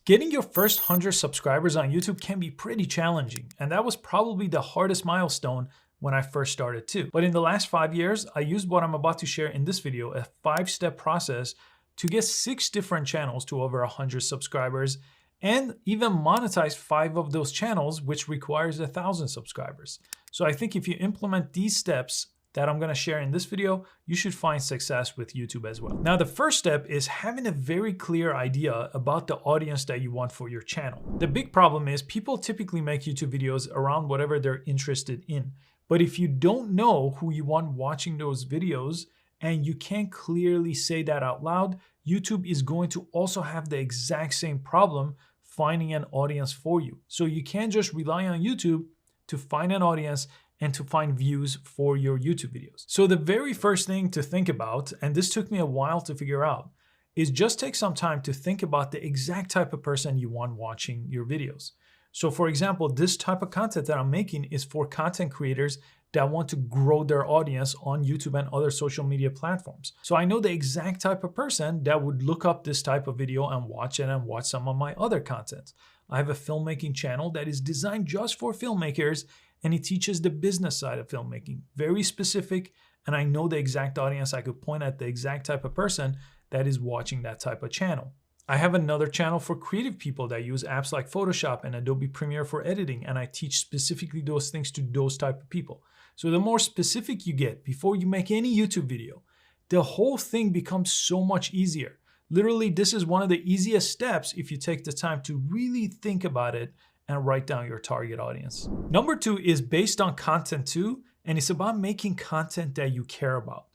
Getting your first 100 subscribers on YouTube can be pretty challenging, and that was probably the hardest milestone when I first started too. But in the last 5 years, I used what I'm about to share in this video, a 5-step process to get 6 different channels to over 100 subscribers and even monetize 5 of those channels, which requires 1,000 subscribers. So I think if you implement these steps that I'm gonna share in this video, you should find success with YouTube as well. Now, the first step is having a very clear idea about the audience that you want for your channel. The big problem is people typically make YouTube videos around whatever they're interested in. But if you don't know who you want watching those videos and you can't clearly say that out loud, YouTube is going to also have the exact same problem finding an audience for you. So you can't just rely on YouTube to find an audience and to find views for your YouTube videos. So the very first thing to think about, and this took me a while to figure out, is just take some time to think about the exact type of person you want watching your videos. So for example, this type of content that I'm making is for content creators that want to grow their audience on YouTube and other social media platforms. So I know the exact type of person that would look up this type of video and watch it and watch some of my other content. I have a filmmaking channel that is designed just for filmmakers, and it teaches the business side of filmmaking. Very specific, and I know the exact audience. I could point at the exact type of person that is watching that type of channel. I have another channel for creative people that use apps like Photoshop and Adobe Premiere for editing, and I teach specifically those things to those type of people. So the more specific you get before you make any YouTube video, the whole thing becomes so much easier. Literally, this is one of the easiest steps if you take the time to really think about it and write down your target audience. Number 2 is based on content too, and it's about making content that you care about.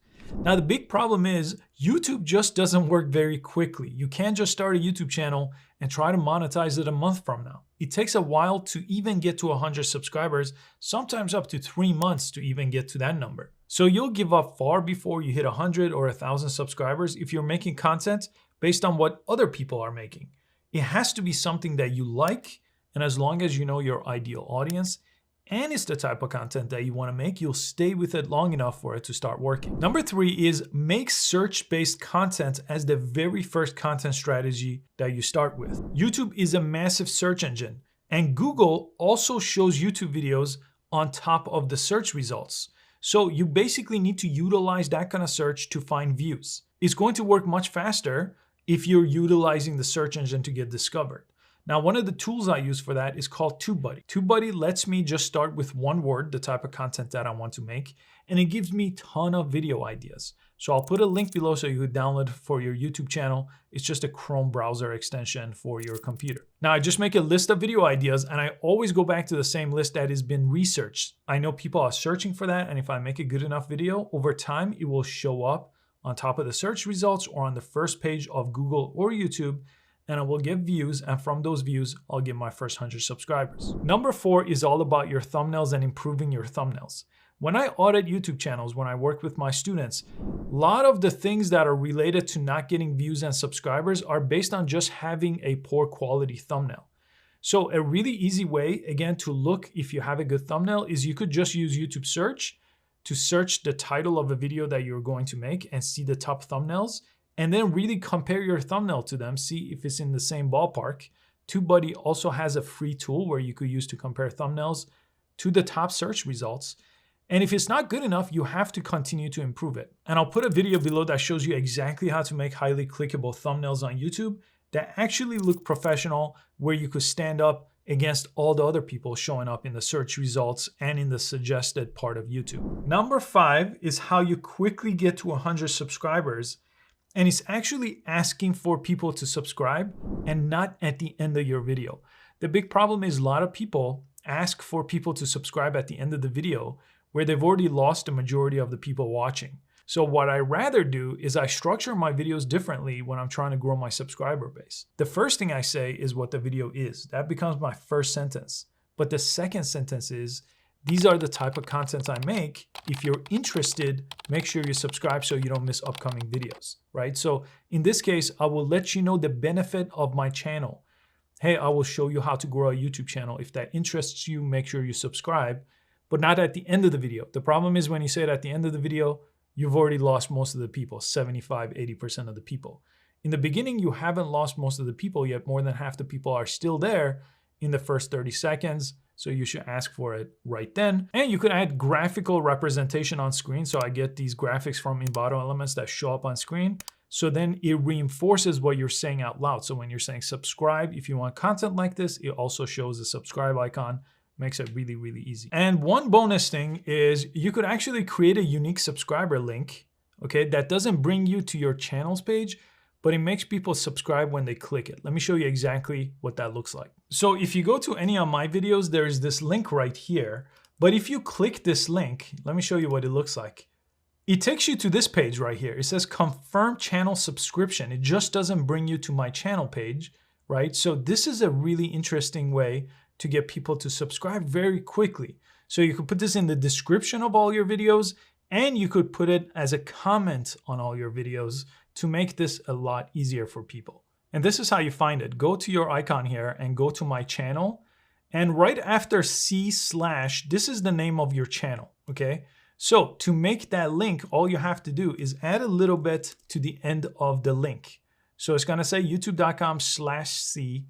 Now, the big problem is YouTube just doesn't work very quickly. You can't just start a YouTube channel and try to monetize it a month from now. It takes a while to even get to 100 subscribers, sometimes up to 3 months to even get to that number. So you'll give up far before you hit 100 or 1,000 subscribers if you're making content based on what other people are making. It has to be something that you like, and as long as you know your ideal audience and it's the type of content that you want to make, you'll stay with it long enough for it to start working. Number 3 is make search-based content as the very first content strategy that you start with. YouTube is a massive search engine, and Google also shows YouTube videos on top of the search results. So you basically need to utilize that kind of search to find views. It's going to work much faster if you're utilizing the search engine to get discovered. Now, one of the tools I use for that is called TubeBuddy. TubeBuddy lets me just start with one word, the type of content that I want to make, and it gives me a ton of video ideas. So I'll put a link below so you could download for your YouTube channel. It's just a Chrome browser extension for your computer. Now, I just make a list of video ideas, and I always go back to the same list that has been researched. I know people are searching for that, and if I make a good enough video, over time, it will show up on top of the search results or on the first page of Google or YouTube, and I will get views, and from those views, I'll get my first 100 subscribers. Number 4 is all about your thumbnails and improving your thumbnails. When I audit YouTube channels, when I work with my students, a lot of the things that are related to not getting views and subscribers are based on just having a poor quality thumbnail. So a really easy way, again, to look if you have a good thumbnail is you could just use YouTube search to search the title of a video that you're going to make and see the top thumbnails, and then really compare your thumbnail to them, see if it's in the same ballpark. TubeBuddy also has a free tool where you could use to compare thumbnails to the top search results. And if it's not good enough, you have to continue to improve it. And I'll put a video below that shows you exactly how to make highly clickable thumbnails on YouTube that actually look professional, where you could stand up against all the other people showing up in the search results and in the suggested part of YouTube. Number 5 is how you quickly get to 100 subscribers. And it's actually asking for people to subscribe and not at the end of your video. The big problem is a lot of people ask for people to subscribe at the end of the video where they've already lost the majority of the people watching. So what I rather do is I structure my videos differently when I'm trying to grow my subscriber base. The first thing I say is what the video is. That becomes my first sentence. But the second sentence is, these are the type of content I make. If you're interested, make sure you subscribe so you don't miss upcoming videos, right? So in this case, I will let you know the benefit of my channel. Hey, I will show you how to grow a YouTube channel. If that interests you, make sure you subscribe, but not at the end of the video. The problem is when you say it at the end of the video, you've already lost most of the people, 75, 80% of the people. In the beginning, you haven't lost most of the people yet. More than half the people are still there in the first 30 seconds. So you should ask for it right then. And you could add graphical representation on screen. So I get these graphics from Envato elements that show up on screen. So then it reinforces what you're saying out loud. So when you're saying subscribe, if you want content like this, it also shows the subscribe icon. Makes it really, really easy. And one bonus thing is you could actually create a unique subscriber link, okay, that doesn't bring you to your channel's page, but it makes people subscribe when they click it. Let me show you exactly what that looks like. So if you go to any of my videos, there is this link right here. But if you click this link, let me show you what it looks like. It takes you to this page right here. It says confirm channel subscription. It just doesn't bring you to my channel page, right? So this is a really interesting way to get people to subscribe very quickly. So you could put this in the description of all your videos, and you could put it as a comment on all your videos to make this a lot easier for people. And this is how you find it. Go to your icon here and go to my channel. And right after C/, this is the name of your channel, okay? So to make that link, all you have to do is add a little bit to the end of the link. So it's gonna say youtube.com/C/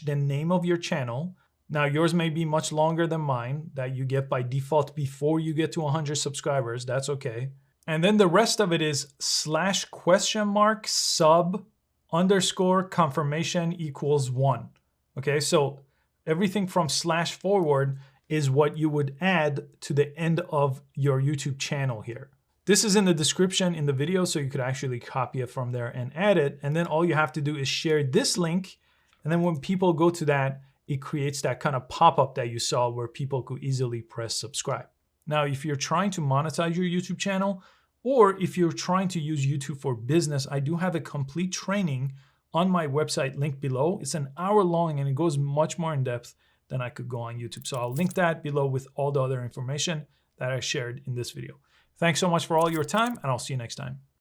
the name of your channel. Now yours may be much longer than mine that you get by default before you get to 100 subscribers. That's okay. And then the rest of it is /sub_confirmation=1. Okay, so everything from / forward is what you would add to the end of your YouTube channel here. This is in the description in the video, so you could actually copy it from there and add it. And then all you have to do is share this link. And then when people go to that, it creates that kind of pop-up that you saw where people could easily press subscribe. Now, if you're trying to monetize your YouTube channel, or if you're trying to use YouTube for business, I do have a complete training on my website linked below. It's an hour long and it goes much more in depth than I could go on YouTube. So I'll link that below with all the other information that I shared in this video. Thanks so much for all your time, and I'll see you next time.